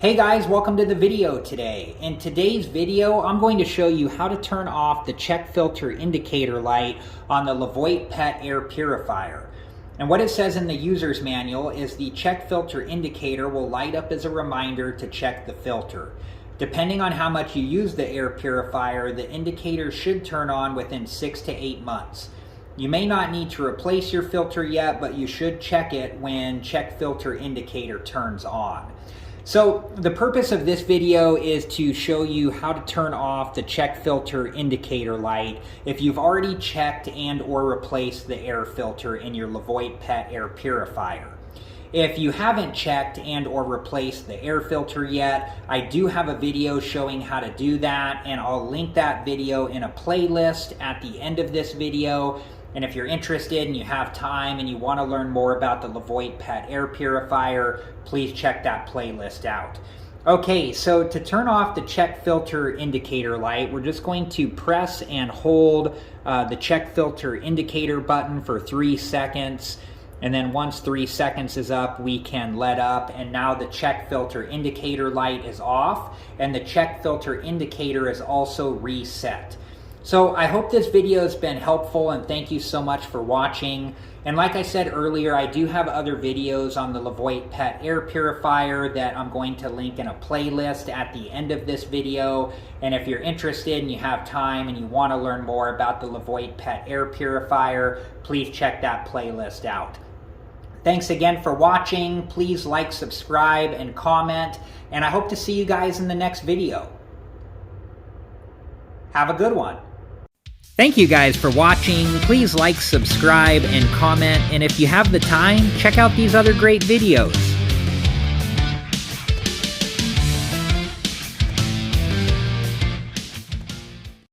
Hey guys, welcome to the video today. In today's video, I'm going to show you how to turn off the check filter indicator light on the Levoit pet air purifier. And what it says in the user's manual is the check filter indicator will light up as a reminder to check the filter. Depending on how much you use the air purifier, the indicator should turn on within 6 to 8 months. You may not need to replace your filter yet, but you should check it when check filter indicator turns on. So the purpose of this video is to show you how to turn off the check filter indicator light if you've already checked and or replaced the air filter in your Levoit pet air purifier. If you haven't checked and or replaced the air filter yet, I do have a video showing how to do that, and I'll link that video in a playlist at the end of this video. And if you're interested and you have time and you want to learn more about the Levoit pet air purifier, please check that playlist out. Okay, so to turn off the check filter indicator light, we're just going to press and hold the check filter indicator button for 3 seconds. And then once 3 seconds is up, we can let up, and now the check filter indicator light is off and the check filter indicator is also reset. So I hope this video has been helpful, and thank you so much for watching. And like I said earlier, I do have other videos on the Levoit pet air purifier that I'm going to link in a playlist at the end of this video. And if you're interested and you have time and you want to learn more about the Levoit pet air purifier, please check that playlist out. Thanks again for watching. Please like, subscribe, and comment. And I hope to see you guys in the next video. Have a good one. Thank you guys for watching. Please like, subscribe, and comment. And if you have the time, check out these other great videos.